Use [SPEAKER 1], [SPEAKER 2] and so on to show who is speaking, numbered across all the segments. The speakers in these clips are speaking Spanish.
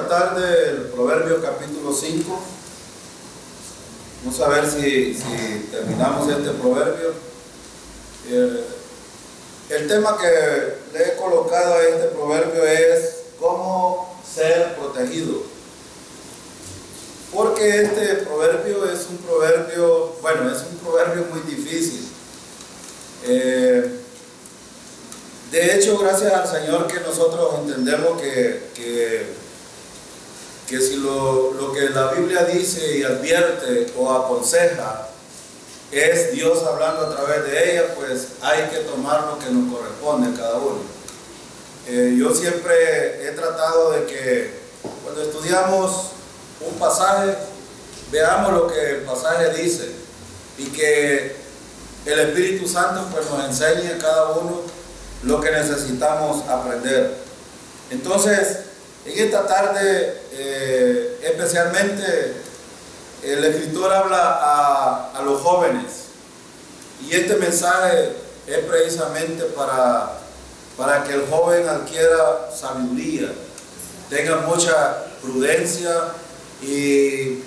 [SPEAKER 1] tratar del Proverbios capítulo 5. Vamos a ver si terminamos este proverbio. El tema que le he colocado a este proverbio es cómo ser protegido. Porque este proverbio es un proverbio, es un proverbio muy difícil. De hecho, gracias al Señor que nosotros entendemos que si lo que la Biblia dice y advierte o aconseja es Dios hablando a través de ella, pues hay que tomar lo que nos corresponde a cada uno. Yo siempre he tratado de que cuando estudiamos un pasaje, veamos lo que el pasaje dice y que el Espíritu Santo pues nos enseñe a cada uno lo que necesitamos aprender. Entonces, en esta tarde, especialmente, el escritor habla a los jóvenes, y este mensaje es precisamente para que el joven adquiera sabiduría, tenga mucha prudencia y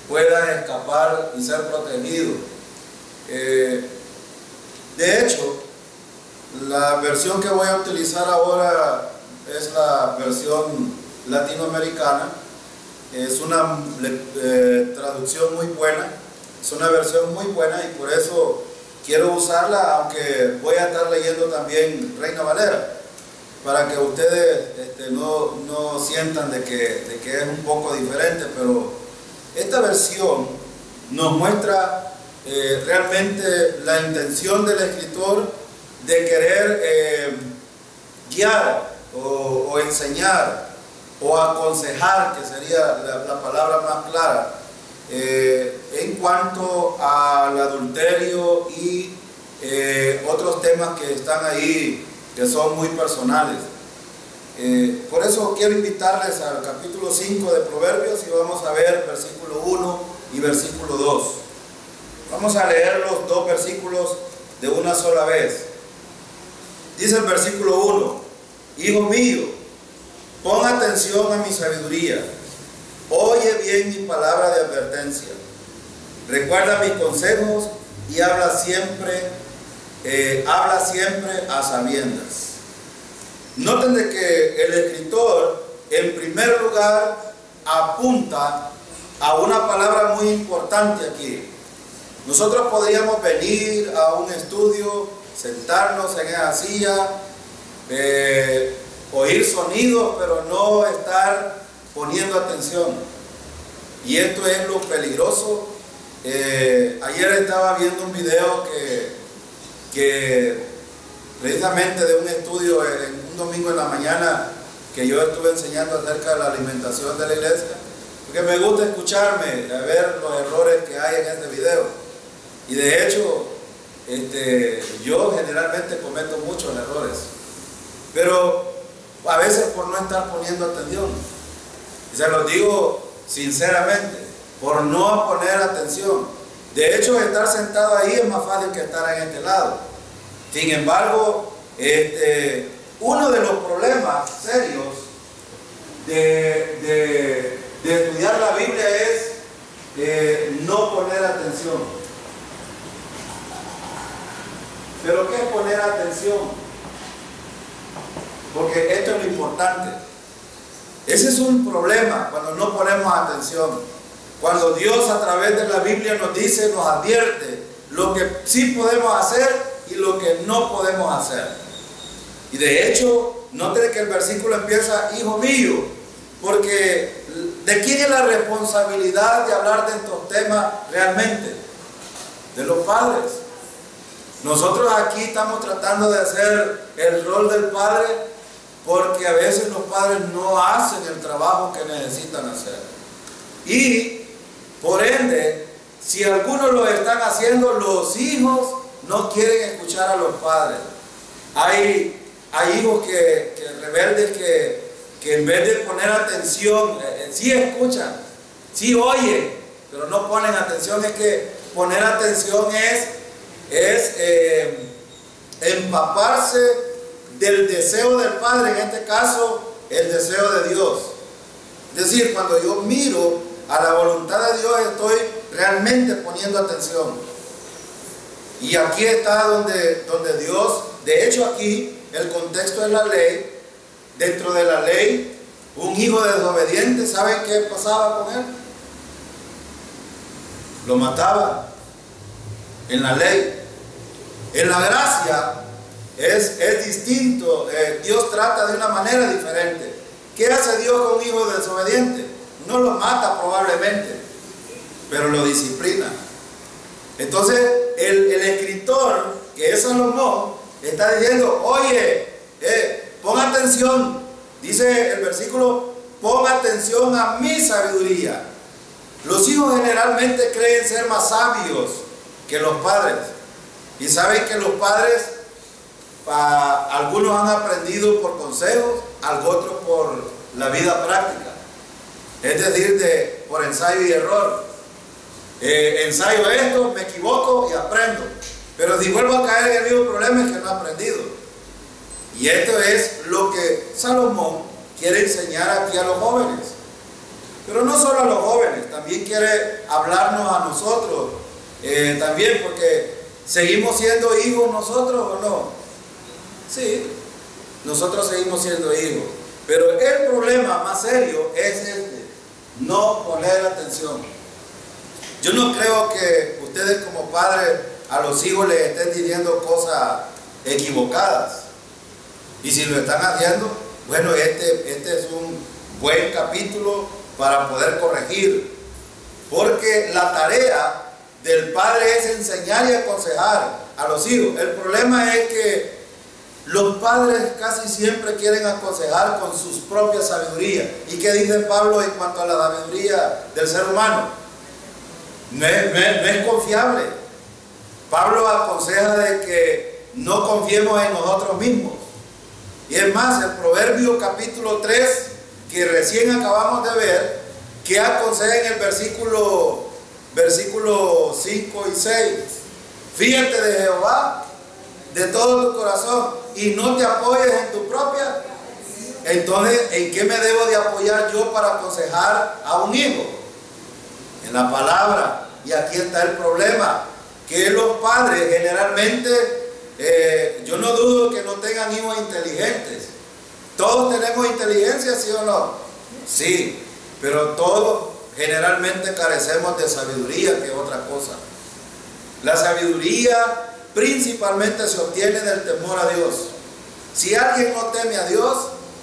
[SPEAKER 1] pueda escapar y ser protegido. De hecho, la versión que voy a utilizar ahora es la versión latinoamericana. Es una traducción muy buena, es una versión muy buena, y por eso quiero usarla, aunque voy a estar leyendo también Reina Valera, para que ustedes no sientan de que es un poco diferente. Pero esta versión nos muestra realmente la intención del escritor de querer guiar o enseñar o aconsejar, que sería la palabra más clara, en cuanto al adulterio y otros temas que están ahí, que son muy personales. Por eso quiero invitarles al capítulo 5 de Proverbios, y vamos a ver versículo 1 y versículo 2. Vamos a leer los dos versículos de una sola vez. Dice el versículo 1: Hijo mío, pon atención a mi sabiduría, oye bien mi palabra de advertencia, recuerda mis consejos y habla siempre a sabiendas. Noten de que el escritor, en primer lugar, apunta a una palabra muy importante aquí. Nosotros podríamos venir a un estudio, sentarnos en esa silla, oír sonidos, pero no estar poniendo atención. Y esto es lo peligroso. Ayer estaba viendo un video que precisamente de un estudio en un domingo en la mañana, que yo estuve enseñando acerca de la alimentación de la iglesia, porque me gusta escucharme, a ver los errores que hay en este video. Y de hecho, yo generalmente cometo muchos errores, pero a veces por no estar poniendo atención. Y se los digo sinceramente, por no poner atención. De hecho, estar sentado ahí es más fácil que estar en este lado. Sin embargo, uno de los problemas serios de estudiar la Biblia es no poner atención. ¿Pero qué es poner atención? Porque esto es lo importante. Ese es un problema cuando no ponemos atención. Cuando Dios a través de la Biblia nos dice, nos advierte lo que sí podemos hacer y lo que no podemos hacer. Y de hecho, note que el versículo empieza: Hijo mío, porque ¿de quién es la responsabilidad de hablar de estos temas realmente? De los padres. Nosotros aquí estamos tratando de hacer el rol del padre, porque a veces los padres no hacen el trabajo que necesitan hacer. Y por ende, si algunos lo están haciendo, los hijos no quieren escuchar a los padres. Hay hijos rebeldes que en vez de poner atención, sí escuchan, sí oyen, pero no ponen atención. Es que poner atención es empaparse del deseo del Padre, en este caso el deseo de Dios. Es decir, cuando yo miro a la voluntad de Dios, estoy realmente poniendo atención. Y aquí está donde Dios, de hecho aquí, el contexto es la ley. Dentro de la ley, un hijo desobediente, ¿saben qué pasaba con él? Lo mataba. En la ley. En la gracia es distinto. Dios trata de una manera diferente. ¿Qué hace Dios con un hijo desobediente? No lo mata probablemente, pero lo disciplina. Entonces el escritor, que es Salomón, está diciendo: oye, pon atención. Dice el versículo: pon atención a mi sabiduría. Los hijos generalmente creen ser más sabios que los padres. Y saben que los padres, algunos han aprendido por consejos, otros por la vida práctica. Es decir, por ensayo y error. Ensayo esto, me equivoco y aprendo. Pero si vuelvo a caer en el mismo problema, es que no he aprendido. Y esto es lo que Salomón quiere enseñar aquí a los jóvenes. Pero no solo a los jóvenes, también quiere hablarnos a nosotros. También, porque ¿seguimos siendo hijos nosotros o no? Sí, nosotros seguimos siendo hijos. Pero el problema más serio es este: no poner atención. Yo no creo que ustedes como padres a los hijos les estén diciendo cosas equivocadas. Y si lo están haciendo, bueno, este es un buen capítulo para poder corregir. Porque la tarea del padre es enseñar y aconsejar a los hijos. El problema es que los padres casi siempre quieren aconsejar con sus propias sabidurías. ¿Y qué dice Pablo en cuanto a la sabiduría del ser humano? No es confiable. Pablo aconseja de que no confiemos en nosotros mismos. Y es más, el Proverbio capítulo 3, que recién acabamos de ver, que aconseja en el versículo 5 y 6. Fíjate de Jehová de todo tu corazón y no te apoyes en tu propia. Entonces, ¿en qué me debo de apoyar yo para aconsejar a un hijo? En la palabra. Y aquí está el problema, que los padres generalmente, yo no dudo que no tengan hijos inteligentes. Todos tenemos inteligencia, ¿sí o no? Sí, pero todos generalmente carecemos de sabiduría, que es otra cosa. La sabiduría principalmente se obtiene del temor a Dios. Si alguien no teme a Dios,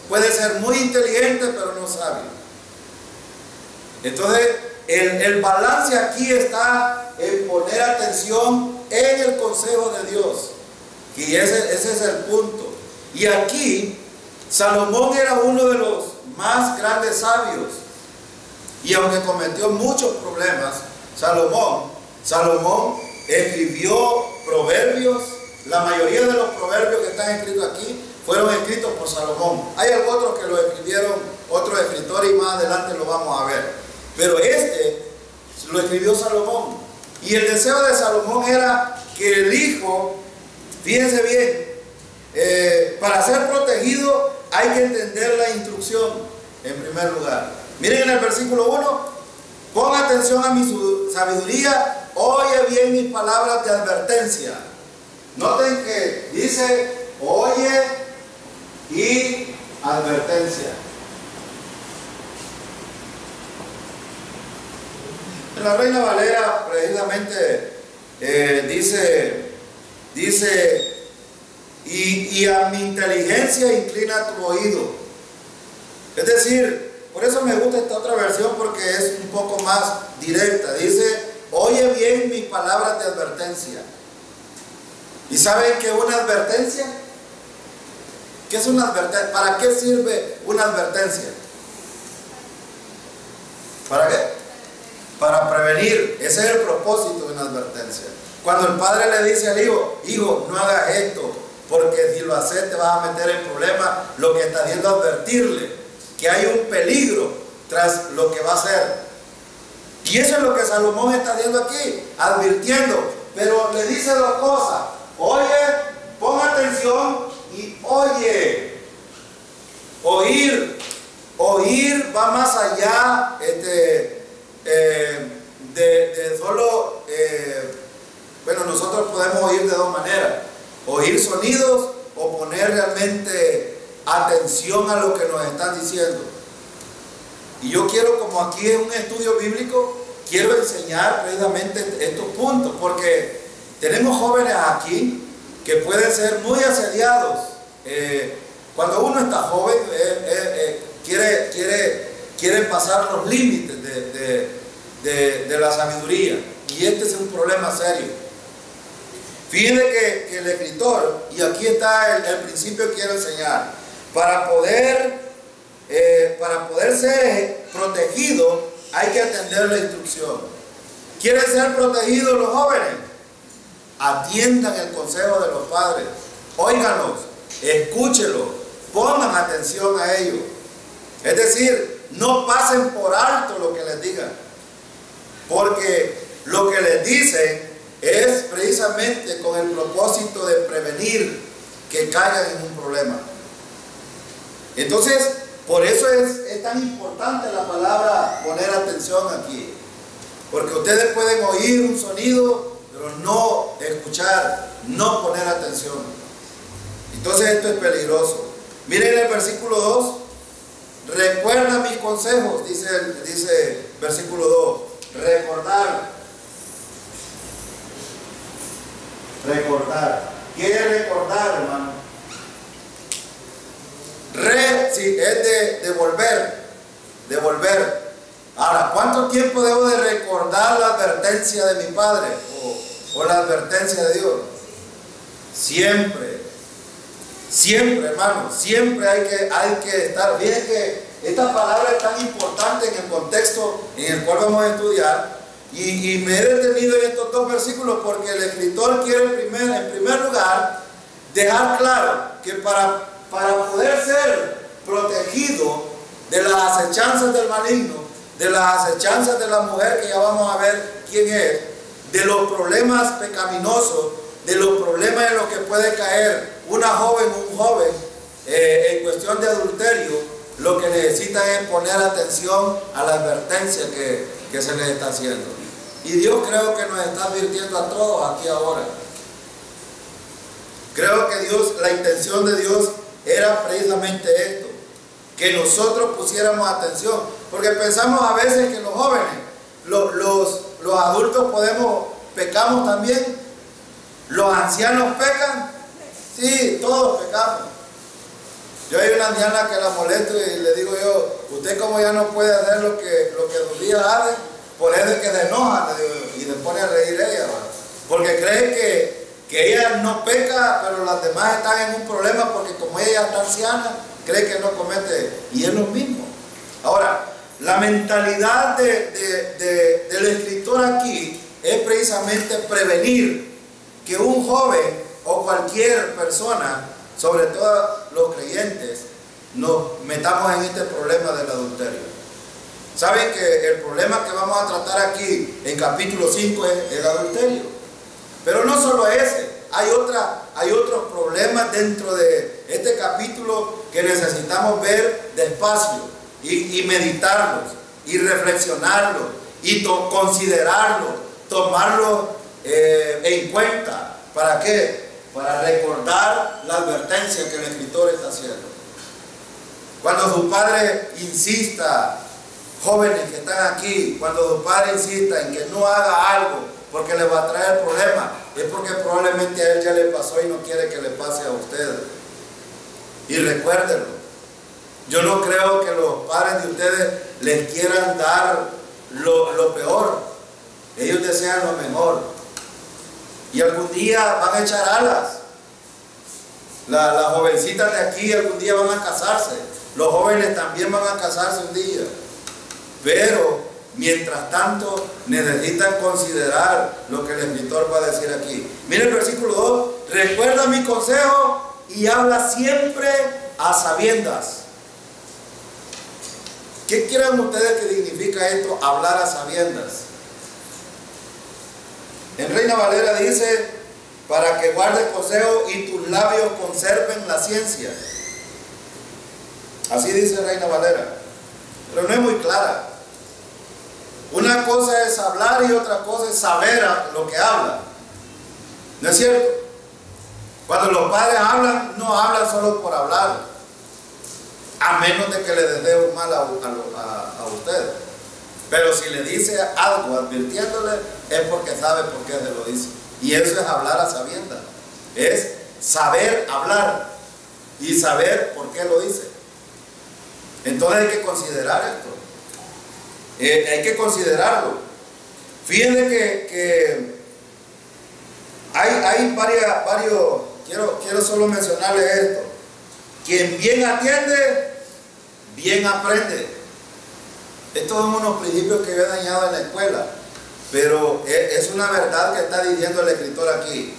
[SPEAKER 1] puede ser muy inteligente, pero no sabio. Entonces, el balance aquí está en poner atención en el consejo de Dios. Y ese es el punto. Y aquí, Salomón era uno de los más grandes sabios. Y aunque cometió muchos problemas, Salomón escribió proverbios. La mayoría de los proverbios que están escritos aquí fueron escritos por Salomón. Hay otros que lo escribieron otros escritores y más adelante lo vamos a ver. Pero este lo escribió Salomón. Y el deseo de Salomón era que el hijo, fíjense bien, para ser protegido hay que entender la instrucción en primer lugar. Miren en el versículo 1: pon atención a mi sabiduría, oye bien mis palabras de advertencia. Noten que dice oye y advertencia. En la Reina Valera precisamente dice y a mi inteligencia inclina tu oído. Es decir, por eso me gusta esta otra versión, porque es un poco más directa. Dice, oye bien mis palabras de advertencia. ¿Y saben qué es una advertencia? ¿Qué es una advertencia? ¿Para qué sirve una advertencia? ¿Para qué? Para prevenir. Ese es el propósito de una advertencia. Cuando el padre le dice al hijo, hijo, no hagas esto, porque si lo haces te vas a meter en problemas, lo que está haciendo es advertirle que hay un peligro tras lo que va a hacer. Y eso es lo que Salomón está haciendo aquí, advirtiendo. Pero le dice dos cosas: oye, pon atención y oye. Oír va más allá oír sonidos o poner realmente atención a lo que nos están diciendo. Y yo quiero, como aquí es un estudio bíblico, quiero enseñar precisamente estos puntos, porque tenemos jóvenes aquí que pueden ser muy asediados. Cuando uno está joven, quiere pasar los límites de la sabiduría, y este es un problema serio. Fíjense que el escritor, y aquí está el principio que quiero enseñar, para poder ser protegido hay que atender la instrucción. ¿Quieren ser protegidos los jóvenes? Atiendan el consejo de los padres, óiganlos, escúchenlos, pongan atención a ellos. Es decir, no pasen por alto lo que les digan, porque lo que les dicen es precisamente con el propósito de prevenir que caigan en un problema. Entonces, por eso es tan importante la palabra poner atención aquí, porque ustedes pueden oír un sonido, pero no escuchar, no poner atención. Entonces esto es peligroso. Miren el versículo 2, recuerda mis consejos, dice versículo 2, recordar. ¿Qué es recordar, hermano? Sí, es de devolver. Ahora, ¿cuánto tiempo debo de recordar la advertencia de mi padre o la advertencia de Dios? Siempre, hermano, siempre hay que estar. Miren que esta palabra es tan importante en el contexto en el cual vamos a estudiar, y me he detenido en estos dos versículos porque el escritor quiere en primer lugar dejar claro que para poder ser protegido de las acechanzas del maligno, de las acechanzas de la mujer, que ya vamos a ver quién es, de los problemas pecaminosos, de los problemas en los que puede caer una joven o un joven en cuestión de adulterio, lo que necesitan es poner atención a la advertencia que se les está haciendo. Y Dios creo que nos está advirtiendo a todos aquí ahora. Creo que la intención de Dios era precisamente esto, que nosotros pusiéramos atención, porque pensamos a veces que los jóvenes, los adultos pecamos también, los ancianos pecan, sí, todos pecamos. Yo hay una anciana que la molesto y le digo yo, usted como ya no puede hacer lo que los días hacen, por eso es que se enoja, le digo, y le pone a reír ella, ¿verdad? Porque cree que ella no peca, pero las demás están en un problema porque como ella está anciana, cree que no comete, y es lo mismo. Ahora, la mentalidad del escritor aquí es precisamente prevenir que un joven o cualquier persona, sobre todo los creyentes, nos metamos en este problema del adulterio. Saben que el problema que vamos a tratar aquí en capítulo 5 es el adulterio, pero no solo ese, hay otros problemas dentro de este capítulo que necesitamos ver despacio y meditarlos y reflexionarlos y considerarlos, tomarlos en cuenta. ¿Para qué? Para recordar la advertencia que el escritor está haciendo. Cuando su padre insista, jóvenes que están aquí, cuando su padre insista en que no haga algo porque le va a traer problemas, es porque probablemente a él ya le pasó y no quiere que le pase a ustedes. Y recuérdenlo, yo no creo que los padres de ustedes les quieran dar lo peor. Ellos desean lo mejor. Y algún día van a echar alas. Las jovencitas de aquí algún día van a casarse. Los jóvenes también van a casarse un día. Pero mientras tanto necesitan considerar lo que el escritor va a decir aquí. Mira el versículo 2. Recuerda mi consejo y habla siempre a sabiendas. ¿Qué creen ustedes que significa esto, hablar a sabiendas? En Reina Valera dice, para que guardes consejo y tus labios conserven la ciencia. Así dice Reina Valera, pero no es muy clara. Una cosa es hablar y otra cosa es saber lo que habla. ¿No es cierto? Cuando los padres hablan, no hablan solo por hablar, a menos de que le desee un mal a usted. Pero si le dice algo advirtiéndole, es porque sabe por qué se lo dice. Y eso es hablar a sabiendas. Es saber hablar y saber por qué lo dice. Entonces hay que considerar esto. Hay que considerarlo. Fíjense que hay varios, quiero solo mencionarles esto. Quien bien atiende, bien aprende. Estos son unos principios que yo he dañado en la escuela, pero es una verdad que está diciendo el escritor aquí.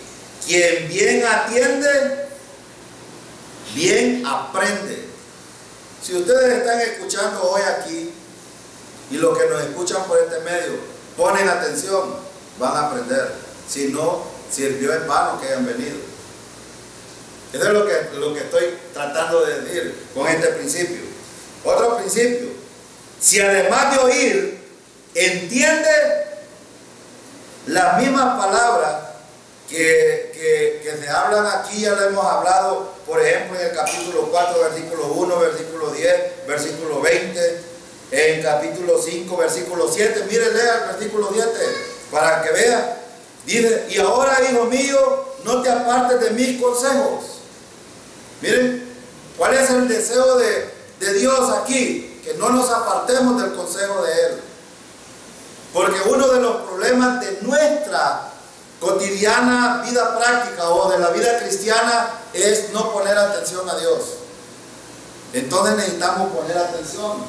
[SPEAKER 1] Quien bien atiende, bien aprende. Si ustedes están escuchando hoy aquí, y los que nos escuchan por este medio, ponen atención, van a aprender. Si no, sirvió en vano que hayan venido. Eso es lo que estoy tratando de decir con este principio. Otro principio. Si además de oír, entiende las mismas palabras que se hablan aquí, ya lo hemos hablado, por ejemplo, en el capítulo 4, versículo 1, versículo 10, versículo 20, en capítulo 5, versículo 7. Miren, lea el versículo 7 para que vea. Dice, y ahora, hijo mío, no te apartes de mis consejos. Miren, ¿cuál es el deseo de Dios aquí? Que no nos apartemos del consejo de Él. Porque uno de los problemas de nuestra cotidiana vida práctica o de la vida cristiana es no poner atención a Dios. Entonces necesitamos poner atención.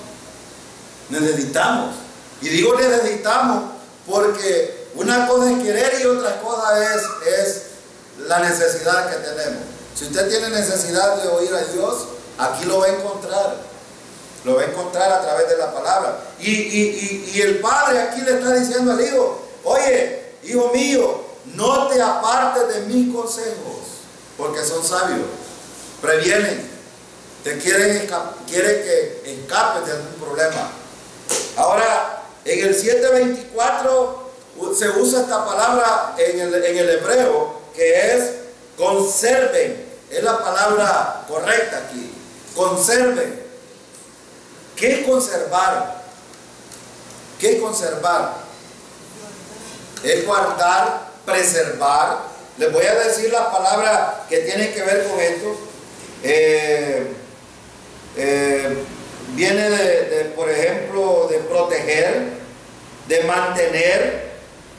[SPEAKER 1] Necesitamos. Y digo necesitamos porque una cosa es querer y otra cosa es la necesidad que tenemos. Si usted tiene necesidad de oír a Dios, aquí lo va a encontrar. Lo va a encontrar a través de la palabra. Y el padre aquí le está diciendo al hijo, oye, hijo mío, no te apartes de mis consejos, porque son sabios, previenen, te quieren que escapes de algún problema. Ahora, en el 7:24 se usa esta palabra en el hebreo, que es conserven. Es la palabra correcta aquí, conserven. ¿Qué es conservar? ¿Qué es conservar? Es guardar, preservar. Les voy a decir las palabras que tienen que ver con esto. Viene por ejemplo, de proteger, de mantener,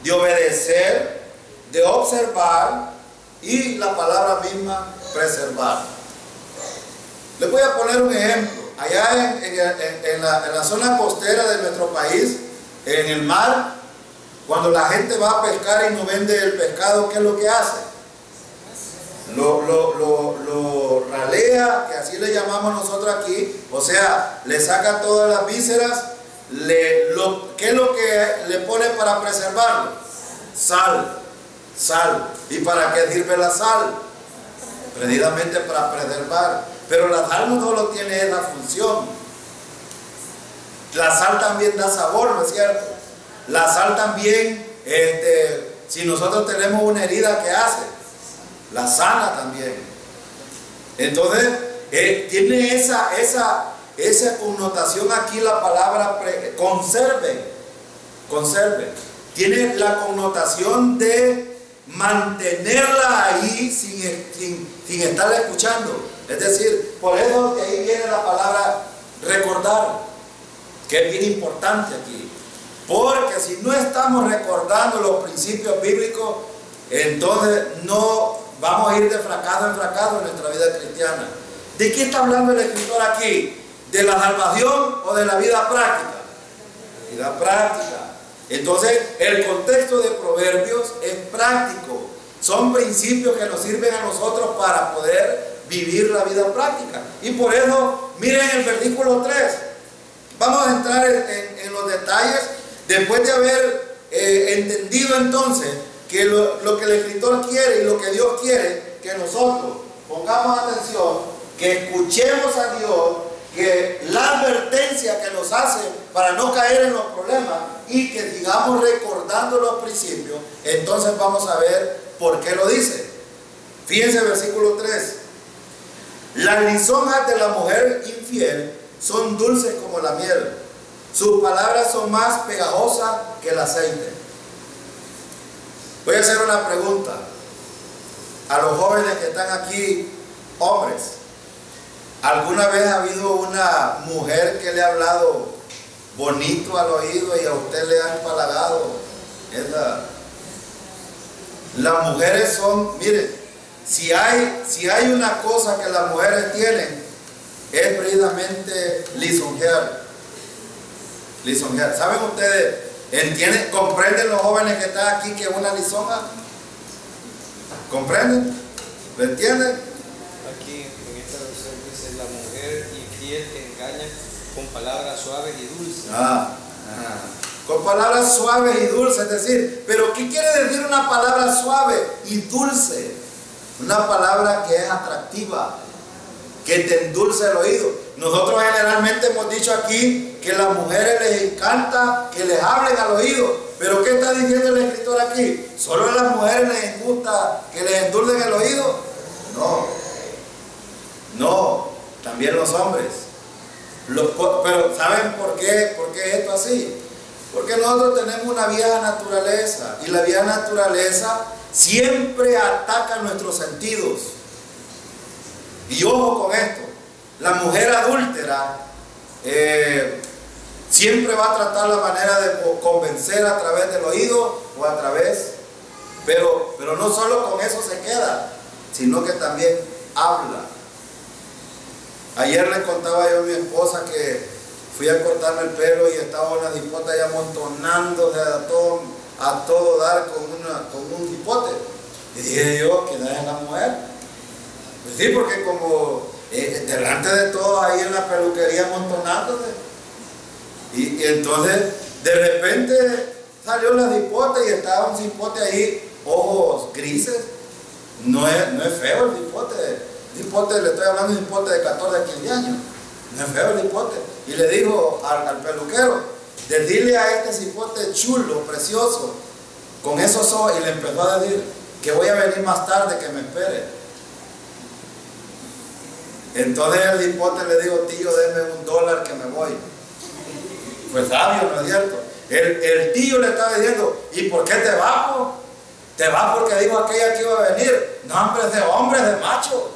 [SPEAKER 1] de obedecer, de observar y la palabra misma, preservar. Les voy a poner un ejemplo. Allá en la zona costera de nuestro país, en el mar, cuando la gente va a pescar y no vende el pescado, ¿qué es lo que hace? Lo ralea, que así le llamamos nosotros aquí, o sea, le saca todas las vísceras. ¿Qué es lo que le pone para preservarlo? Sal. ¿Y para qué sirve la sal? Precisamente para preservar. Pero la sal no solo tiene esa función. La sal también da sabor, ¿no es cierto? La sal también, si nosotros tenemos una herida, ¿qué hace? La sana también. Entonces, tiene esa connotación aquí la palabra conserve. Tiene la connotación de mantenerla ahí sin estarla escuchando. Es decir, por eso de ahí viene la palabra recordar, que es bien importante aquí. Porque si no estamos recordando los principios bíblicos, entonces no vamos a ir de fracaso en fracaso en nuestra vida cristiana. ¿De qué está hablando el escritor aquí? ¿De la salvación o de la vida práctica? Vida práctica. Entonces, el contexto de Proverbios es práctico. Son principios que nos sirven a nosotros para poder vivir la vida práctica. Y por eso, miren el versículo 3. Vamos a entrar en los detalles después de haber entendido entonces que lo que el escritor quiere y lo que Dios quiere, que nosotros pongamos atención, que escuchemos a Dios, que la advertencia que nos hace para no caer en los problemas y que sigamos recordando los principios. Entonces vamos a ver por qué lo dice. Fíjense el versículo 3. Las lisonjas de la mujer infiel son dulces como la miel. Sus palabras son más pegajosas que el aceite. Voy a hacer una pregunta a los jóvenes que están aquí, hombres. ¿Alguna vez ha habido una mujer que le ha hablado bonito al oído y a usted le ha empalagado? Las mujeres son, miren, si hay una cosa que las mujeres tienen, es precisamente lisonjear. Lisonjear. ¿Saben ustedes? ¿Entienden? ¿Comprenden los jóvenes que están aquí que es una lisonja? ¿Comprenden? ¿Lo entienden?
[SPEAKER 2] Aquí en esta versión dice: la mujer infiel te engaña con palabras suaves y dulces.
[SPEAKER 1] Con palabras suaves y dulces, es decir, pero ¿qué quiere decir una palabra suave y dulce? Una palabra que es atractiva, que te endulce el oído. Nosotros generalmente hemos dicho aquí que a las mujeres les encanta que les hablen al oído, pero ¿qué está diciendo el escritor aquí? ¿Solo a las mujeres les gusta que les endulcen el oído? No, también los hombres. Pero ¿saben por qué? ¿Por qué es esto así? Porque nosotros tenemos una vieja naturaleza, y la vieja naturaleza siempre ataca nuestros sentidos. Y ojo con esto, la mujer adúltera siempre va a tratar la manera de convencer a través del oído o a través, pero no solo con eso se queda, sino que también habla. Ayer le contaba yo a mi esposa que fui a cortarme el pelo y estaba una jipota ya amontonándose a todo dar con un jipote. Y dije yo, ¿quién es la mujer? Pues sí, porque como delante de todos ahí en la peluquería amontonándose. Y entonces de repente salió la jipota y estaba un jipote ahí, ojos grises. No es feo el jipote. Le estoy hablando de un jipote de 14 a 15 años. No es feo el jipote. Y le dijo al peluquero, decirle a este cipote chulo, precioso, con esos ojos, y le empezó a decir que voy a venir más tarde, que me espere. Entonces el cipote le dijo: tío, denme $1 que me voy. Pues sabio, ¿no es cierto? El tío le estaba diciendo: ¿y por qué te vas? Te vas porque dijo aquella que iba a venir. No, hombre, de macho.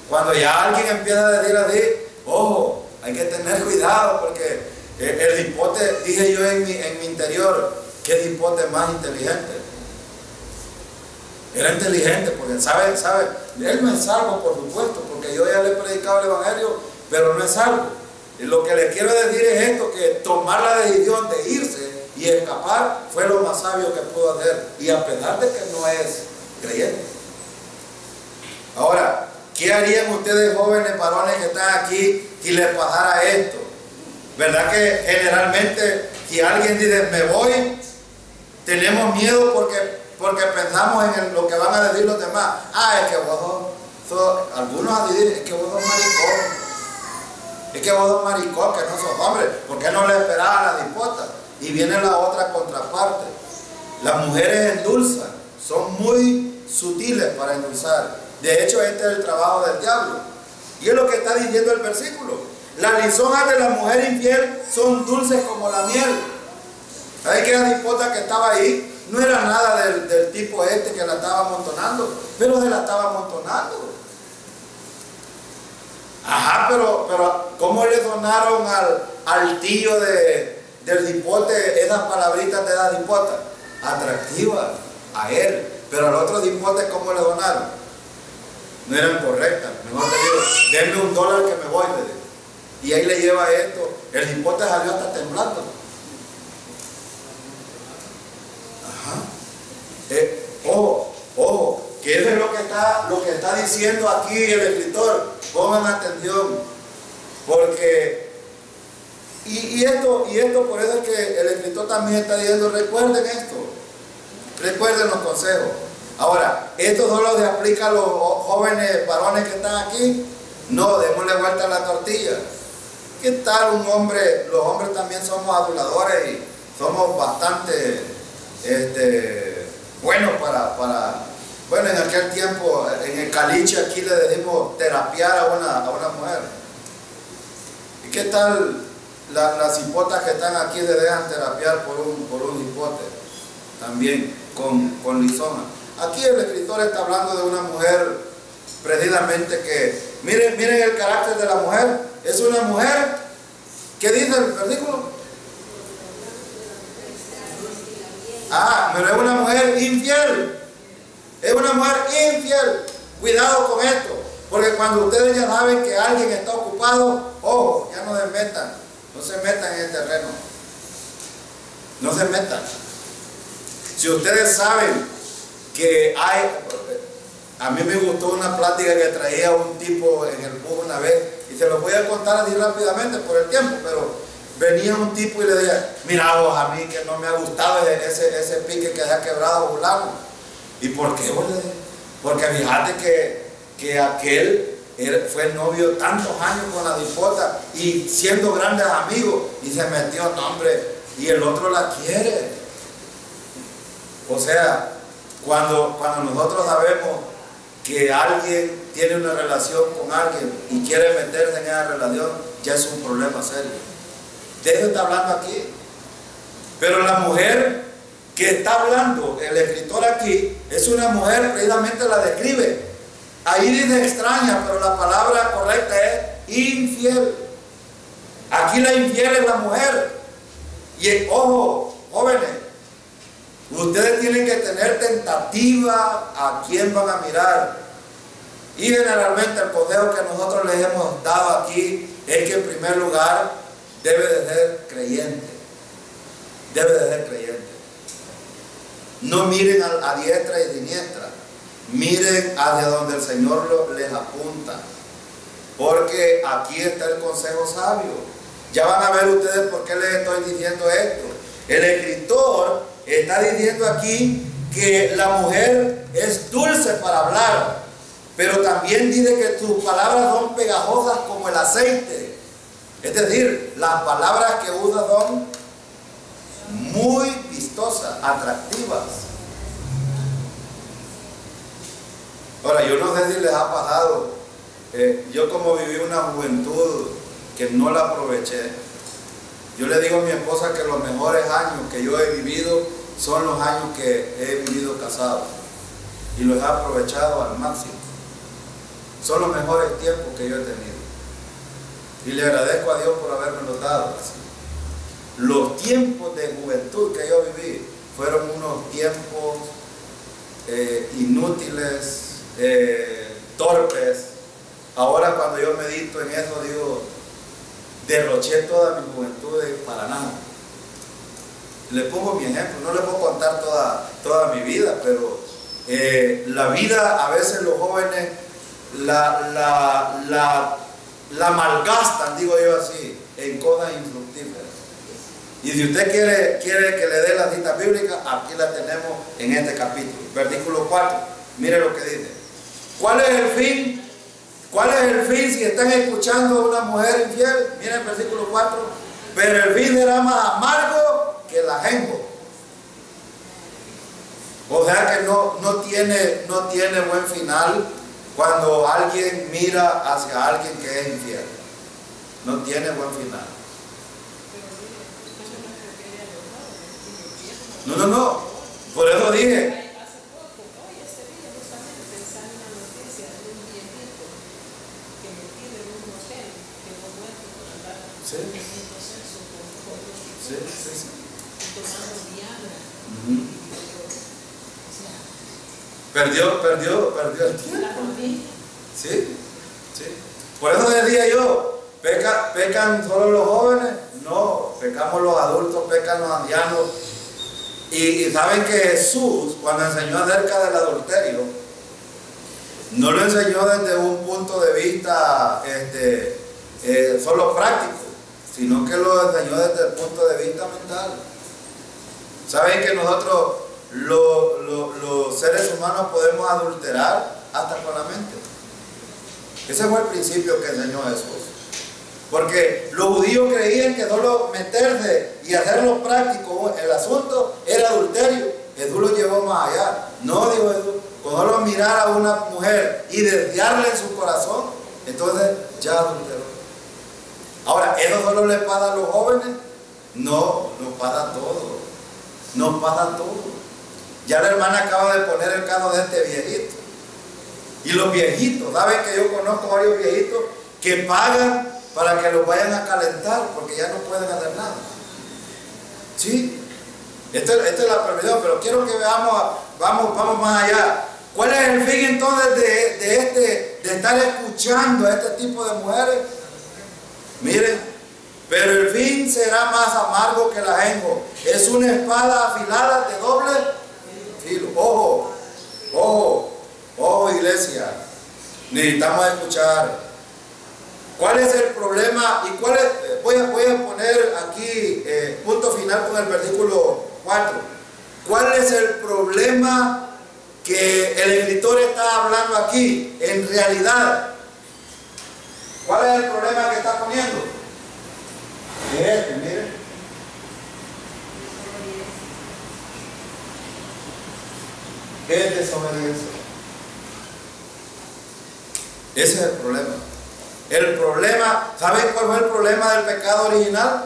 [SPEAKER 1] Cuando ya alguien empieza a decir así, ojo, hay que tener cuidado, porque el hipote, dije yo en mi interior, ¿qué hipote más inteligente? Era inteligente porque sabe, él no es salvo, por supuesto, porque yo ya le he predicado el evangelio, pero no es salvo. Y lo que le quiero decir es esto, que tomar la decisión de irse y escapar fue lo más sabio que pudo hacer, y a pesar de que no es creyente. Ahora, ¿qué harían ustedes, jóvenes varones que están aquí, si les pasara esto? ¿Verdad que generalmente si alguien dice me voy, tenemos miedo porque pensamos en lo que van a decir los demás? Es que vos algunos así dicen, es que vos sos maricón. Es que vos sos maricón, que no sos hombre. ¿Por qué no le esperaban a la disputa? Y viene la otra contraparte. Las mujeres endulzan, son muy sutiles para endulzar. De hecho, este es el trabajo del diablo. Y es lo que está diciendo el versículo. Las lisonjas de la mujer infiel son dulces como la miel. ¿Sabes que la disputa que estaba ahí no era nada del tipo este que la estaba amontonando? Pero se la estaba amontonando. Pero ¿cómo le sonaron al tío del hipote esas palabritas de la dipota? Atractivas a él. Pero al otro hipote, ¿cómo le sonaron? No eran correctas. Mejor le digo, denme $1 que me voy, le digo. Y ahí le lleva esto. El hipote salió hasta temblando. Ojo, que eso es lo que está diciendo aquí el escritor. Pongan atención, porque y esto por eso es que el escritor también está diciendo: recuerden esto, recuerden los consejos. Ahora, ¿esto solo se aplica a los jóvenes varones que están aquí? No, démosle vuelta a la tortilla. ¿Qué tal un hombre? Los hombres también somos aduladores y somos bastante buenos Bueno, en aquel tiempo, en el caliche aquí le decimos terapiar a una mujer. ¿Y qué tal las hipotas que están aquí se dejan terapiar por un hipote? También con lisoma. Aquí el escritor está hablando de una mujer precisamente que, miren el carácter de la mujer. Es una mujer, ¿qué dice el versículo? Pero es una mujer infiel. Es una mujer infiel. Cuidado con esto, porque cuando ustedes ya saben que alguien está ocupado, ojo, ya no se metan. No se metan en el terreno. No se metan. Si ustedes saben que hay... A mí me gustó una plática que traía un tipo en el bus una vez, y se lo voy a contar así rápidamente por el tiempo, pero venía un tipo y le decía, mira vos, a mí que no me ha gustado ese pique que se ha quebrado fulano. ¿Y por qué? Porque fíjate que aquel fue novio tantos años con la dipota y siendo grandes amigos, y se metió, no hombre, y el otro la quiere. O sea, cuando nosotros sabemos que alguien tiene una relación con alguien y quiere meterse en esa relación, ya es un problema serio. De eso está hablando aquí. Pero la mujer que está hablando el escritor aquí es una mujer, precisamente la describe. Ahí dice extraña, pero la palabra correcta es infiel. Aquí la infiel es la mujer. Y ojo, jóvenes, ustedes tienen que tener tentativa a quién van a mirar. Y generalmente el consejo que nosotros les hemos dado aquí es que en primer lugar debe de ser creyente. Debe de ser creyente. No miren a diestra y siniestra. Miren hacia donde el Señor les apunta. Porque aquí está el consejo sabio. Ya van a ver ustedes por qué les estoy diciendo esto. El escritor está diciendo aquí que la mujer es dulce para hablar, pero también dice que sus palabras son pegajosas como el aceite. Es decir, las palabras que usa son muy vistosas, atractivas. Ahora, yo no sé si les ha pasado, yo como viví una juventud que no la aproveché, yo le digo a mi esposa que los mejores años que yo he vivido son los años que he vivido casado, y los he aprovechado al máximo. Son los mejores tiempos que yo he tenido, y le agradezco a Dios por haberme los dado así. Los tiempos de juventud que yo viví fueron unos tiempos inútiles, torpes. Ahora cuando yo medito en eso digo, derroché toda mi juventud para nada. Le pongo mi ejemplo, no le puedo contar toda mi vida, pero la vida a veces los jóvenes la malgastan, digo yo así, en cosas infructíferas. Y si usted quiere que le dé la cita bíblica, aquí la tenemos en este capítulo, versículo 4. Mire lo que dice. ¿Cuál es el fin? ¿Cuál es el fin si están escuchando a una mujer infiel? Miren el versículo 4. Pero el fin será más amargo que el ajenjo. O sea que no tiene buen final cuando alguien mira hacia alguien que es infiel. No tiene buen final. No. Por eso dije. Sí. Perdió el tiempo. Sí. Por eso decía yo, ¿pecan solo los jóvenes? No, pecamos los adultos, pecan los ancianos. Y saben que Jesús, cuando enseñó acerca del adulterio, no lo enseñó desde un punto de vista solo práctico, sino que lo enseñó desde el punto de vista mental. Saben que nosotros los seres humanos podemos adulterar hasta con la mente. Ese fue el principio que enseñó Jesús. Porque los judíos creían que solo meterse y hacerlo práctico el asunto era adulterio. Jesús lo llevó más allá. No, dijo Jesús, mirar a una mujer y desviarle en su corazón, entonces ya adulteró. Ahora, ¿eso solo le pasa a los jóvenes? No, nos pasa todo. Nos pasa todo. Ya la hermana acaba de poner el caso de este viejito. Y los viejitos, ¿saben que yo conozco varios viejitos que pagan para que los vayan a calentar porque ya no pueden hacer nada? Sí. Esta es la permisión, pero quiero que veamos, vamos más allá. ¿Cuál es el fin entonces de estar escuchando a este tipo de mujeres? Miren, pero el fin será más amargo que el ajenjo. Es una espada afilada de doble filo. Ojo, ojo, ojo, iglesia. Necesitamos escuchar. ¿Cuál es el problema? Y cuál es, voy a poner aquí punto final con el versículo 4. ¿Cuál es el problema que el escritor está hablando aquí? En realidad, ¿cuál es el problema que está poniendo? Miren. ¿Qué es desobediencia? Ese es el problema. El problema, ¿saben cuál fue el problema del pecado original?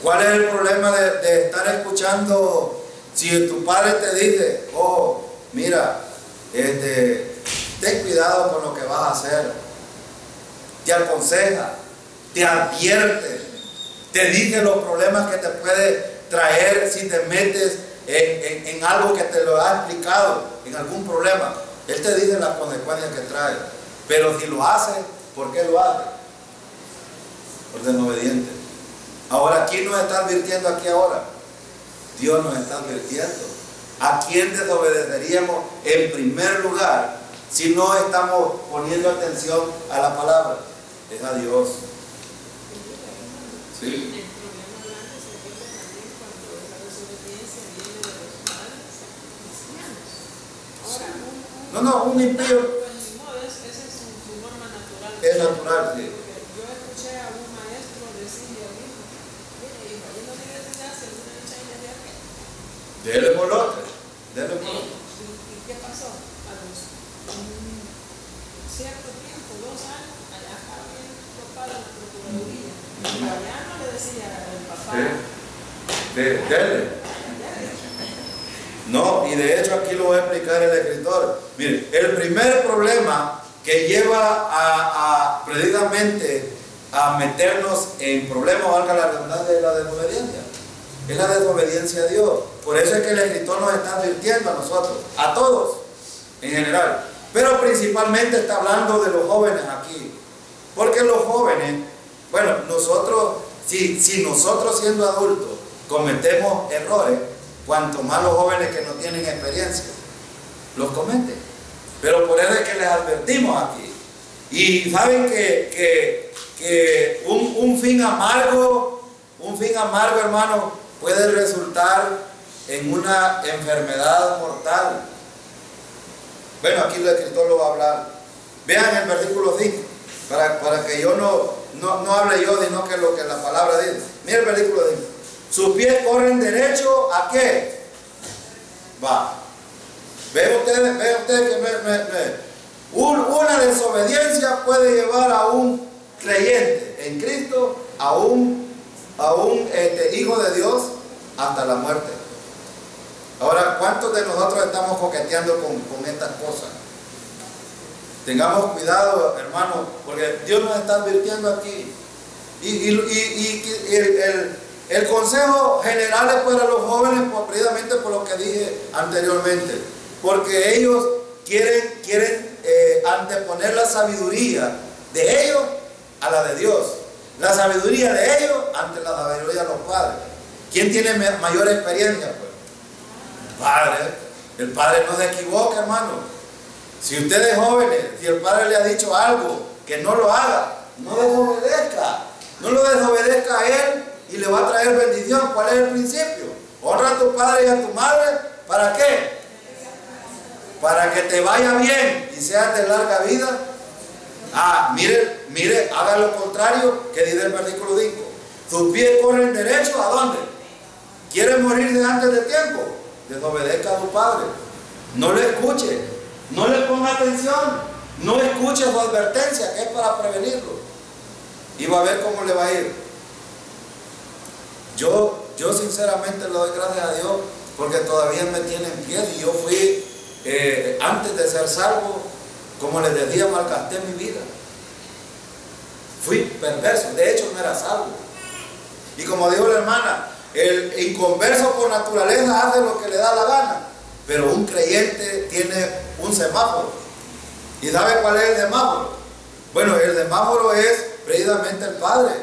[SPEAKER 1] ¿Cuál es el problema de estar escuchando? Si tu padre te dice, oh, mira, ten cuidado con lo que vas a hacer, te aconseja, te advierte, te dice los problemas que te puede traer si te metes en algo que te lo ha explicado, en algún problema. Él te dice las consecuencias que trae, pero si lo hace, ¿por qué lo hace? Por desobediente. Ahora, ¿quién nos está advirtiendo aquí ahora? Dios nos está advirtiendo. ¿A quién desobedeceríamos en primer lugar si no estamos poniendo atención a la palabra? Es a Dios. ¿Sí? No, un impío.
[SPEAKER 3] Ese es su norma natural.
[SPEAKER 1] Es natural, sí.
[SPEAKER 3] Yo escuché a un maestro decirle a mi hijo, mire hijo, yo no quiero enseñar si alguna dicha y le dio qué.
[SPEAKER 1] Dele molote. Dele molote.
[SPEAKER 3] ¿Y qué pasó? A los cierto tiempo, 2 años, allá estaba bien papá de la procuraduría. Allá no le decía al papá.
[SPEAKER 1] Dele. No, y de hecho aquí lo va a explicar el escritor. Miren, el primer problema que lleva precisamente a meternos en problemas, valga la redundancia, es la desobediencia. Es la desobediencia a Dios. Por eso es que el escritor nos está advirtiendo a nosotros, a todos en general. Pero principalmente está hablando de los jóvenes aquí. Porque los jóvenes, bueno, nosotros, si nosotros siendo adultos cometemos errores, cuanto más los jóvenes que no tienen experiencia los cometen. Pero por eso es que les advertimos aquí. Y saben que un fin amargo, hermano, puede resultar en una enfermedad mortal. Bueno, aquí el escritor lo va a hablar. Vean el versículo 5, para que yo no hable yo, sino que lo que la palabra dice. Mira el versículo 5. Sus pies corren derecho ¿a qué? Va. Ven ustedes que una desobediencia puede llevar a un creyente en Cristo, a un hijo de Dios, hasta la muerte. Ahora, ¿cuántos de nosotros estamos coqueteando con estas cosas? Tengamos cuidado, hermano, porque Dios nos está advirtiendo aquí. El consejo general es para los jóvenes, precisamente por lo que dije anteriormente, porque ellos quieren anteponer la sabiduría de ellos a la de Dios, la sabiduría de ellos ante la sabiduría de los padres. ¿Quién tiene mayor experiencia? Pues el padre. El padre no se equivoca, hermano. Si ustedes jóvenes, si el padre le ha dicho algo que no lo haga, no lo desobedezca a él, y le va a traer bendición. ¿Cuál es el principio? Honra a tu padre y a tu madre. ¿Para qué? Para que te vaya bien y seas de larga vida. Mire, haga lo contrario que dice el versículo 5. Tus pies corren derecho, ¿a dónde? ¿Quieres morir de antes de tiempo? Desobedezca a tu padre. No lo escuche, no le ponga atención, no escuche su advertencia, que es para prevenirlo. Y va a ver cómo le va a ir. Yo sinceramente le doy gracias a Dios porque todavía me tiene en pie. Y yo fui, antes de ser salvo, como les decía, malgasté mi vida. Fui perverso, de hecho no era salvo. Y como dijo la hermana, el inconverso por naturaleza hace lo que le da la gana, pero un creyente tiene un semáforo. ¿Y sabe cuál es el semáforo? Bueno, el semáforo es precisamente el Padre.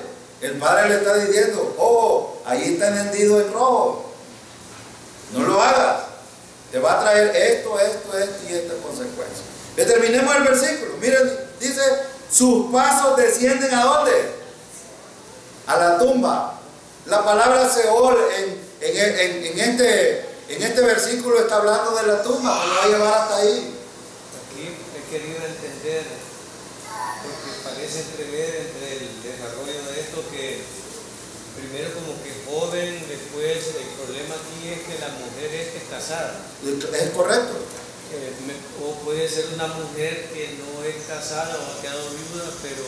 [SPEAKER 1] El Padre le está diciendo: oh, ahí está encendido en rojo, no lo hagas, te va a traer esto y esta consecuencia. Terminemos el versículo. Miren, dice: sus pasos descienden ¿a dónde? A la tumba. La palabra Seol en este versículo está hablando de la tumba, me lo va a llevar hasta ahí.
[SPEAKER 2] Aquí he querido entender, porque parece entrever entre el desarrollo de esto que primero como que joven, después el problema aquí es que la mujer es casada.
[SPEAKER 1] Es correcto.
[SPEAKER 2] O puede ser una mujer que no es casada o ha quedado viuda, pero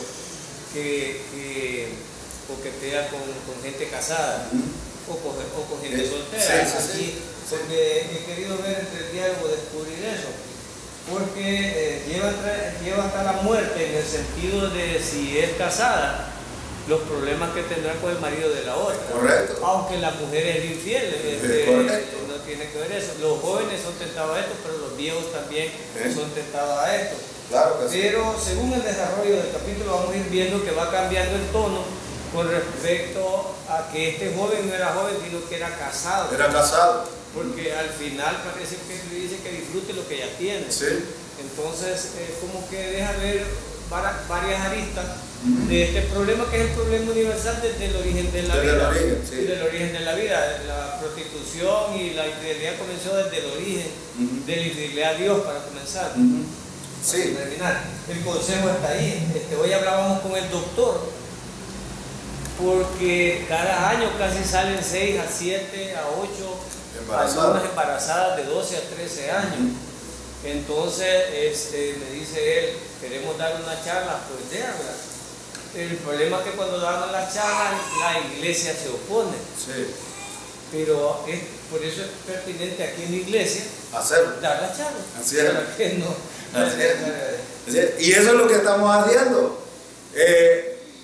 [SPEAKER 2] que coquetea con gente casada o con gente soltera.
[SPEAKER 1] Sí.
[SPEAKER 2] Porque he querido ver entre el diálogo, descubrir eso. Porque lleva hasta la muerte en el sentido de si es casada, los problemas que tendrá con el marido de la otra.
[SPEAKER 1] Correcto.
[SPEAKER 2] Aunque la mujer es infiel,
[SPEAKER 1] correcto.
[SPEAKER 2] no tiene que ver eso. Los jóvenes son tentados a esto, pero los viejos también son tentados a esto.
[SPEAKER 1] Claro que sí.
[SPEAKER 2] Pero según el desarrollo del capítulo vamos a ir viendo que va cambiando el tono con respecto a que este joven no era joven, sino que era casado.
[SPEAKER 1] Era casado.
[SPEAKER 2] Porque al final parece que le dice que disfrute lo que ya tiene.
[SPEAKER 1] Sí.
[SPEAKER 2] Entonces, como que deja ver varias aristas de este problema, que es el problema universal desde el origen de la vida. Desde el origen de la vida. La prostitución y la infidelidad comenzó desde el origen de la infidelidad a Dios, para comenzar.
[SPEAKER 1] Sí.
[SPEAKER 2] Para terminar. El consejo está ahí. Hoy hablábamos con el doctor, porque cada año casi salen 6 a 7 a 8 algunas embarazadas de 12 a 13 años. Entonces me dice él: queremos dar una charla. Pues déjala. El problema es que cuando damos las charlas la iglesia se opone.
[SPEAKER 1] Sí.
[SPEAKER 2] Pero por eso es pertinente aquí en la iglesia dar las charlas.
[SPEAKER 1] Así es.
[SPEAKER 2] Para que no.
[SPEAKER 1] Así es. Y eso es lo que estamos haciendo.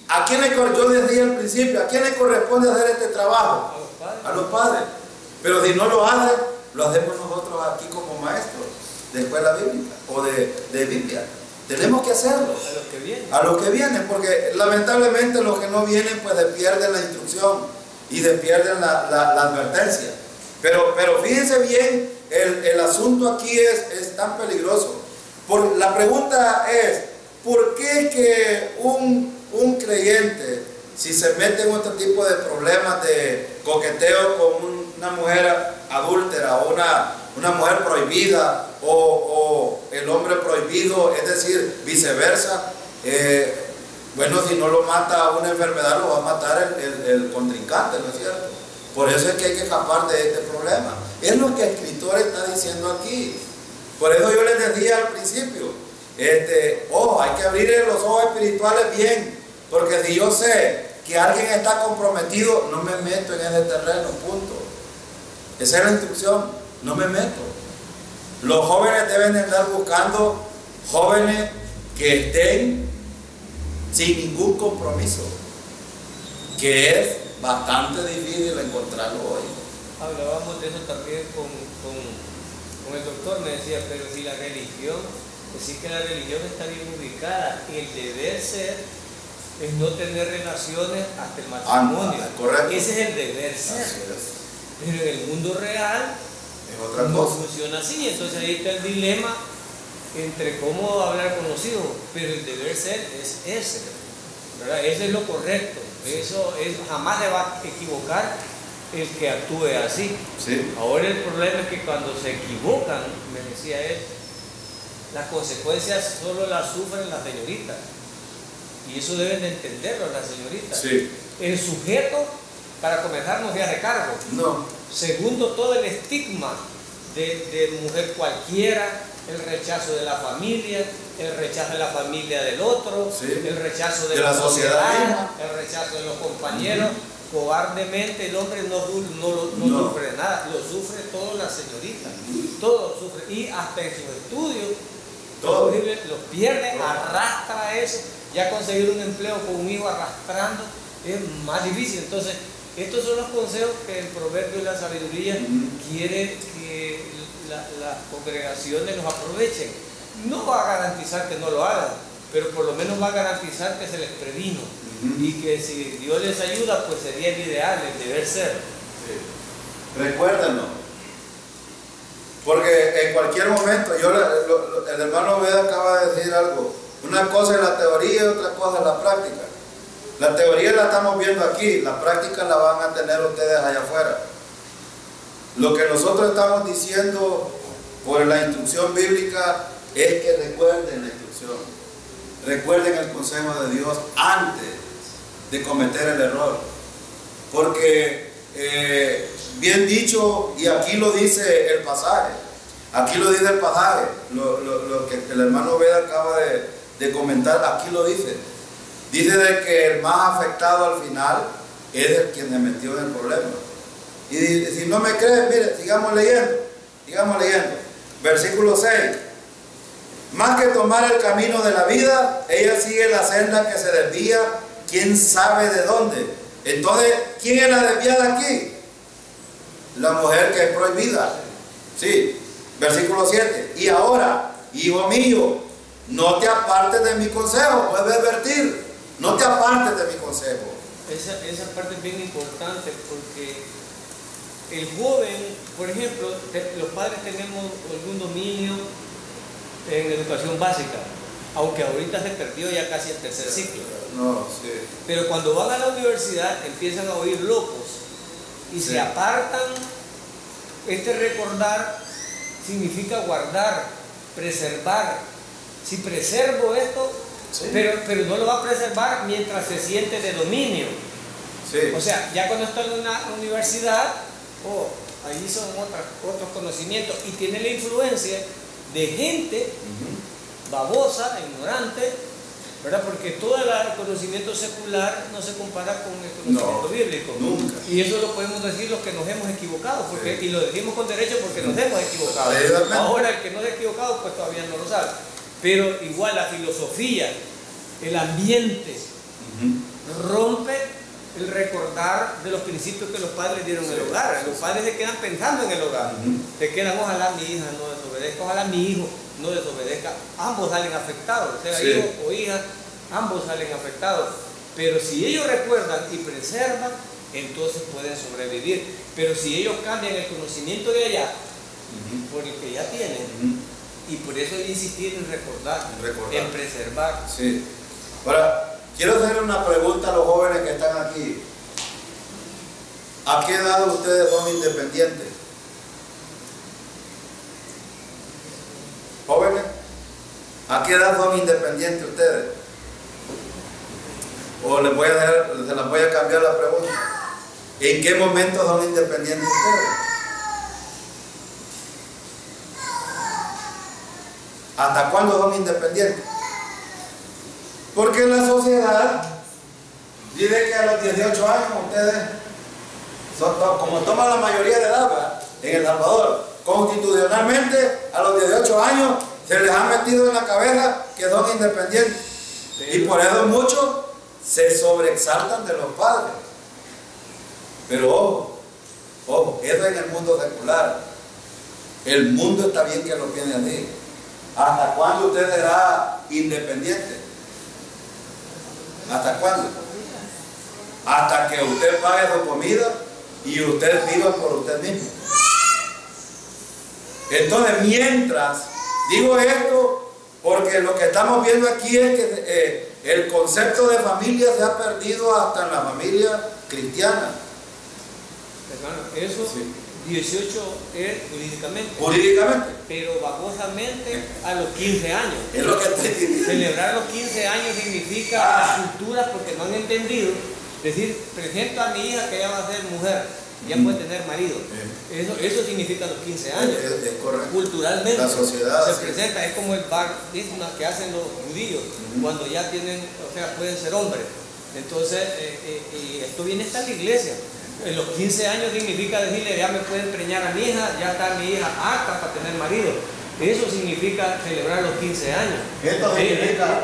[SPEAKER 1] ¿A quién yo decía al principio, ¿a quién le corresponde hacer este trabajo?
[SPEAKER 2] A los padres.
[SPEAKER 1] A los padres. Pero si no lo hacen, lo hacemos nosotros aquí como maestros de escuela bíblica o de Biblia. Tenemos que hacerlo.
[SPEAKER 2] A los que vienen.
[SPEAKER 1] A los que vienen, porque lamentablemente los que no vienen pues pierden la instrucción y pierden la advertencia. Pero fíjense bien, el asunto aquí es tan peligroso. La pregunta es: ¿por qué que un creyente, si se mete en otro tipo de problemas de coqueteo con una mujer adúltera o una mujer prohibida o el hombre prohibido, es decir, viceversa, bueno, si no lo mata una enfermedad, lo va a matar el contrincante, ¿no es cierto? Por eso es que hay que escapar de este problema. Es lo que el escritor está diciendo aquí. Por eso yo les decía al principio, ojo, hay que abrir los ojos espirituales bien, porque si yo sé que alguien está comprometido, no me meto en ese terreno, punto. Esa es la instrucción, no me meto. Los jóvenes deben estar buscando jóvenes que estén sin ningún compromiso, que es bastante difícil encontrarlo hoy.
[SPEAKER 2] Hablábamos de eso también con el doctor, me decía: pero si la religión, decir que la religión está bien ubicada, el deber ser es no tener relaciones hasta el matrimonio.
[SPEAKER 1] Correcto.
[SPEAKER 2] Ese es el deber ser. Pero en el mundo real
[SPEAKER 1] es otra
[SPEAKER 2] no
[SPEAKER 1] cosa.
[SPEAKER 2] funciona así. Entonces ahí está el dilema entre cómo hablar con los hijos, pero el deber ser es ese, ¿verdad? Ese es lo correcto. Eso jamás le va a equivocar el que actúe así.
[SPEAKER 1] Sí.
[SPEAKER 2] Ahora el problema es que cuando se equivocan, me decía él, las consecuencias solo las sufren las señoritas. Y eso deben de entenderlo las señoritas.
[SPEAKER 1] Sí.
[SPEAKER 2] El sujeto, para comenzar, no se hace cargo.
[SPEAKER 1] No.
[SPEAKER 2] Segundo, todo el estigma de mujer cualquiera, el rechazo de la familia, el rechazo de la familia del otro,
[SPEAKER 1] sí,
[SPEAKER 2] el rechazo de
[SPEAKER 1] la sociedad,
[SPEAKER 2] el rechazo de los compañeros. Cobardemente el hombre no sufre nada, lo sufre todo la señorita, todo lo sufre, y hasta en sus estudios
[SPEAKER 1] todo
[SPEAKER 2] los pierde, arrastra eso. Ya conseguir un empleo con un hijo arrastrando es más difícil. Entonces, estos son los consejos que el proverbio de la sabiduría quiere que las congregaciones los aprovechen. No va a garantizar que no lo hagan, pero por lo menos va a garantizar que se les previno. Y que si Dios les ayuda, pues sería el ideal, el deber ser.
[SPEAKER 1] Sí. Recuérdenlo, porque en cualquier momento, el hermano Veda acaba de decir algo, una cosa es la teoría y otra cosa es la práctica. La teoría la estamos viendo aquí, la práctica la van a tener ustedes allá afuera. Lo que nosotros estamos diciendo por la instrucción bíblica es que recuerden la instrucción, recuerden el consejo de Dios antes de cometer el error, porque bien dicho, y aquí lo dice el pasaje, lo que el hermano Veda acaba de comentar, aquí lo dice de que el más afectado al final es el quien se metió en el problema. Y si no me creen, mire, sigamos leyendo, versículo 6. Más que tomar el camino de la vida, ella sigue la senda que se desvía, quién sabe de dónde. Entonces, ¿quién es la desviada aquí? La mujer que es prohibida. Sí, versículo 7. Y ahora, hijo mío, no te apartes de mi consejo, puedes advertir, no te apartes de mi consejo.
[SPEAKER 2] Esa parte es bien importante, porque el joven, por ejemplo, los padres tenemos algún dominio en educación básica, aunque ahorita se perdió ya casi el tercer ciclo.
[SPEAKER 1] No, sí.
[SPEAKER 2] Pero cuando van a la universidad empiezan a oír locos y se apartan. Recordar significa guardar, preservar. Si preservo esto, pero no lo va a preservar mientras se siente de dominio.
[SPEAKER 1] Sí.
[SPEAKER 2] O sea, ya cuando está en una universidad, allí son otros conocimientos, y tiene la influencia de gente babosa, ignorante, ¿verdad? Porque todo el conocimiento secular no se compara con el conocimiento bíblico.
[SPEAKER 1] Nunca.
[SPEAKER 2] Y eso lo podemos decir los que nos hemos equivocado, porque, y lo decimos con derecho porque nos hemos equivocado. Ahora el que no se ha equivocado, pues todavía no lo sabe. Pero igual la filosofía, el ambiente, rompe el recordar de los principios que los padres dieron en el hogar. Los padres se quedan pensando en el hogar. Se quedan, ojalá mi hija no desobedezca, ojalá mi hijo no desobedezca. Ambos salen afectados, sea hijo o hija, ambos salen afectados. Pero si ellos recuerdan y preservan, entonces pueden sobrevivir. Pero si ellos cambian el conocimiento de allá por el que ya tienen, y por eso hay que insistir en recordar, en preservar.
[SPEAKER 1] Sí. Ahora, quiero hacer una pregunta a los jóvenes que están aquí. ¿A qué edad ustedes son independientes? ¿Jóvenes? ¿A qué edad son independientes ustedes? O se las voy a cambiar la pregunta. ¿En qué momento son independientes ustedes? ¿Hasta cuándo son independientes? Porque la sociedad dice que a los 18 años ustedes, como toman la mayoría de edad, ¿verdad? En El Salvador, constitucionalmente a los 18 años se les ha metido en la cabeza que son independientes. Y por eso muchos se sobreexaltan de los padres. Pero ojo, eso es en el mundo secular. El mundo está bien que lo tiene así. ¿Hasta cuándo usted será independiente? ¿Hasta cuándo? Hasta que usted pague su comida y usted viva por usted mismo. Entonces, mientras, digo esto porque lo que estamos viendo aquí es que el concepto de familia se ha perdido hasta en la familia cristiana.
[SPEAKER 2] Hermano, eso 18 es jurídicamente.
[SPEAKER 1] Jurídicamente.
[SPEAKER 2] Pero vagosamente a los 15 años.
[SPEAKER 1] Es lo que estoy diciendo.
[SPEAKER 2] Celebrar los 15 años significa las culturas, porque no han entendido. Decir, presento a mi hija que ella va a ser mujer. ya puede tener marido. Eso significa los 15 años.
[SPEAKER 1] Es correcto.
[SPEAKER 2] Culturalmente
[SPEAKER 1] la sociedad
[SPEAKER 2] se presenta, es como el bar mitzvah que hacen los judíos cuando ya tienen, o sea, pueden ser hombres. Entonces, y esto viene hasta la iglesia. En los 15 años significa decirle, ya me pueden preñar a mi hija, ya está mi hija apta para tener marido. Eso significa celebrar los 15 años.
[SPEAKER 4] Esto significa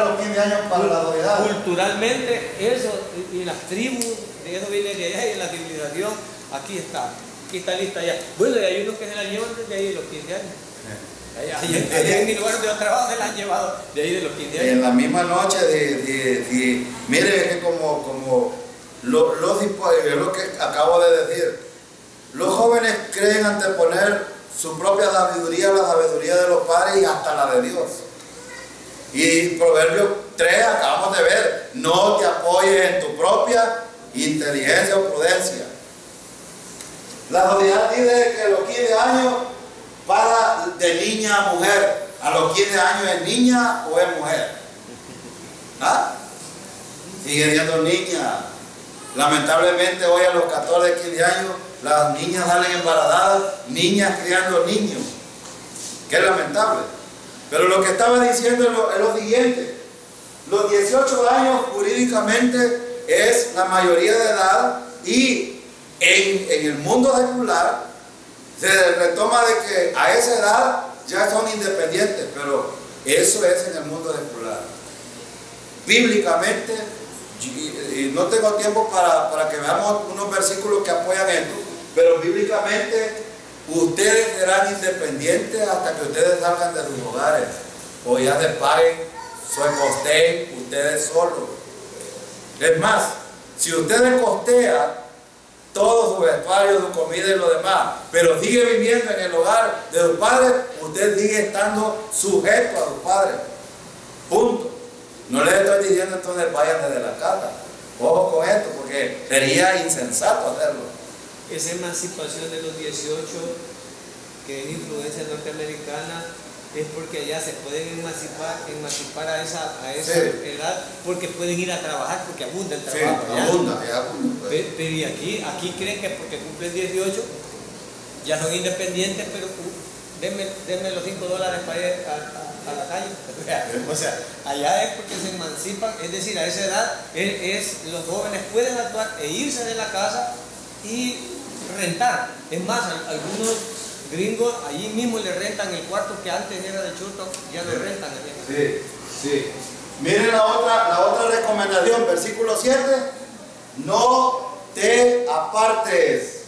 [SPEAKER 4] los 15 años para la autoridad.
[SPEAKER 2] Culturalmente, eso, y las tribus, de eso viene de allá, y la civilización, aquí está lista ya. Bueno, y hay unos que se la llevan desde ahí de los 15 años. Allá en mi lugar de trabajo se la han llevado de ahí de los 15 años.
[SPEAKER 1] En la misma noche mire que como lo que acabo de decir, los jóvenes creen anteponer su propia sabiduría a la sabiduría de los padres y hasta la de Dios. Y Proverbios 3 acabamos de ver, no te apoyes en tu propia inteligencia o prudencia. La sociedad dice que a los 15 años para de niña a mujer. A los 15 años es niña o es mujer. ¿Ah? Sigue siendo niña. Lamentablemente hoy a los 14, 15 años las niñas salen embarazadas, niñas criando niños. Qué lamentable. Pero lo que estaba diciendo es lo siguiente. Los 18 años jurídicamente es la mayoría de edad y en el mundo secular se retoma de que a esa edad ya son independientes, pero eso es en el mundo secular. Bíblicamente, y no tengo tiempo para que veamos unos versículos que apoyan esto, pero bíblicamente ustedes serán independientes hasta que ustedes salgan de sus hogares o ya se paguen, se costeen ustedes solos. Es más, si ustedes costean todo su vestuario, su comida y lo demás, pero sigue viviendo en el hogar de sus padres, usted sigue estando sujeto a sus padres. Punto. No les estoy diciendo entonces vayan desde la casa. Ojo con esto, porque sería insensato hacerlo.
[SPEAKER 2] Esa emancipación de los 18, que es influencia norteamericana, es porque allá se pueden emancipar a esa edad, porque pueden ir a trabajar, porque abunda el trabajo.
[SPEAKER 1] Sí, abunda.
[SPEAKER 2] Pero y aquí creen que porque cumplen 18 ya son independientes, pero denme los $5 para ir a la calle. O sea, allá es porque se emancipan, es decir, a esa edad los jóvenes pueden actuar e irse de la casa y rentar. Es más, algunos gringos allí mismo le rentan el cuarto que antes era de churro, ya lo rentan.
[SPEAKER 1] Sí. Miren la otra recomendación, versículo 7. No te apartes.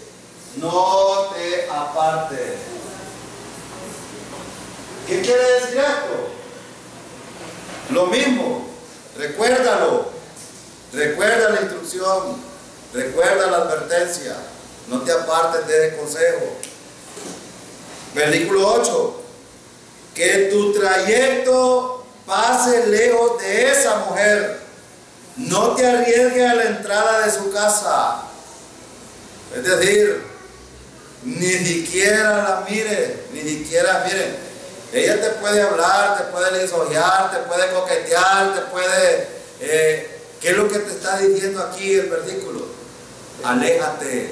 [SPEAKER 1] No te apartes. ¿Qué quiere decir esto? Lo mismo. Recuérdalo. Recuerda la instrucción. Recuerda la advertencia. No te apartes de ese consejo. Versículo 8. Que tu trayecto pase lejos de esa mujer. No te arriesgues a la entrada de su casa. Es decir, ni siquiera la mires, miren. Ella te puede hablar, te puede lisonjear, te puede coquetear, te puede... ¿qué es lo que te está diciendo aquí el versículo? Aléjate.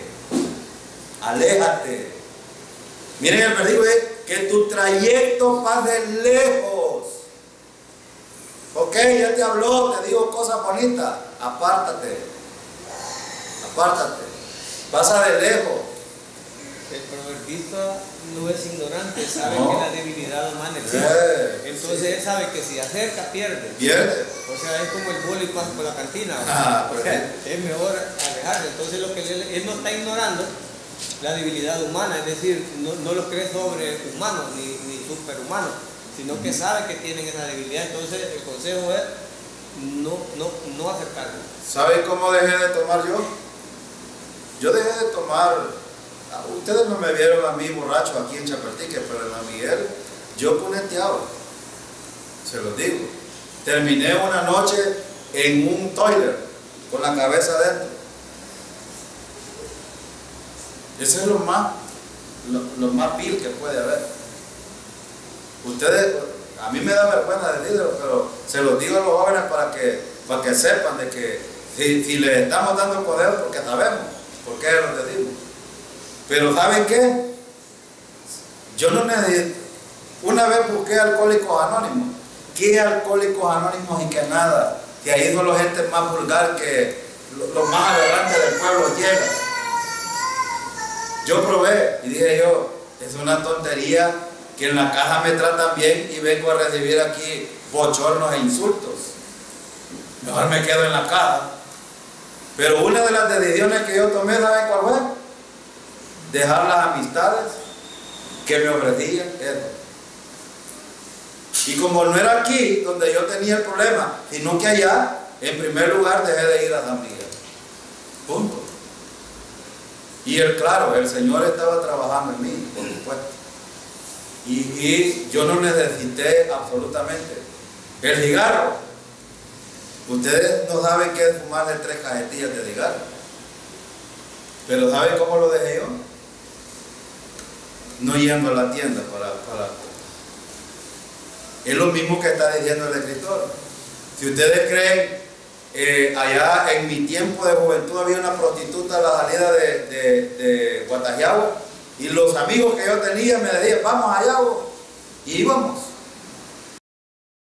[SPEAKER 1] Miren el versículo, que tu trayecto pase lejos. Ok, ya te habló, te digo cosas bonitas. Apártate. Pasa de lejos.
[SPEAKER 2] El proverbista no es ignorante, sabe que la debilidad humana existe. Entonces él sabe que si acerca, pierde. O sea, es como el boli pasa por la cantina. O sea, es mejor alejarse. Entonces lo que él no está ignorando la debilidad humana, es decir, no los cree sobrehumanos ni superhumanos, sino que sabe que tienen esa debilidad. Entonces el consejo es no acercarse.
[SPEAKER 1] ¿Sabe cómo dejé de tomar yo? Yo dejé de tomar. Ustedes no me vieron a mí borracho aquí en Chapertique, pero en San Miguel yo puneteaba. Se los digo. Terminé una noche en un toilet con la cabeza adentro. Eso es lo más vil que puede haber. Ustedes, a mí me da vergüenza decirlo, pero se los digo a los jóvenes para que sepan de que Si le estamos dando poder porque sabemos por qué lo decimos. Pero ¿saben qué? Yo no necesito. Una vez busqué Alcohólicos Anónimos. ¿Qué Alcohólicos Anónimos y que nada? Que ahí son los gente más vulgar que los más adelante del pueblo llega. Yo probé y dije yo, es una tontería que en la caja me tratan bien y vengo a recibir aquí bochornos e insultos. Mejor me quedo en la caja. Pero una de las decisiones que yo tomé, ¿saben cuál fue? Dejar las amistades que me ofrecían eso. Y como no era aquí donde yo tenía el problema, sino que allá, en primer lugar dejé de ir a San Miguel. Punto. Y claro, el Señor estaba trabajando en mí, por supuesto. Y yo no necesité absolutamente el cigarro. Ustedes no saben qué es fumarle 3 cajetillas de cigarro. Pero ¿saben cómo lo dejé yo? No yendo a la tienda para es lo mismo que está diciendo el escritor. Si ustedes creen, allá en mi tiempo de juventud había una prostituta a la salida de Guatajiagua, y los amigos que yo tenía me decían, vamos allá, y íbamos.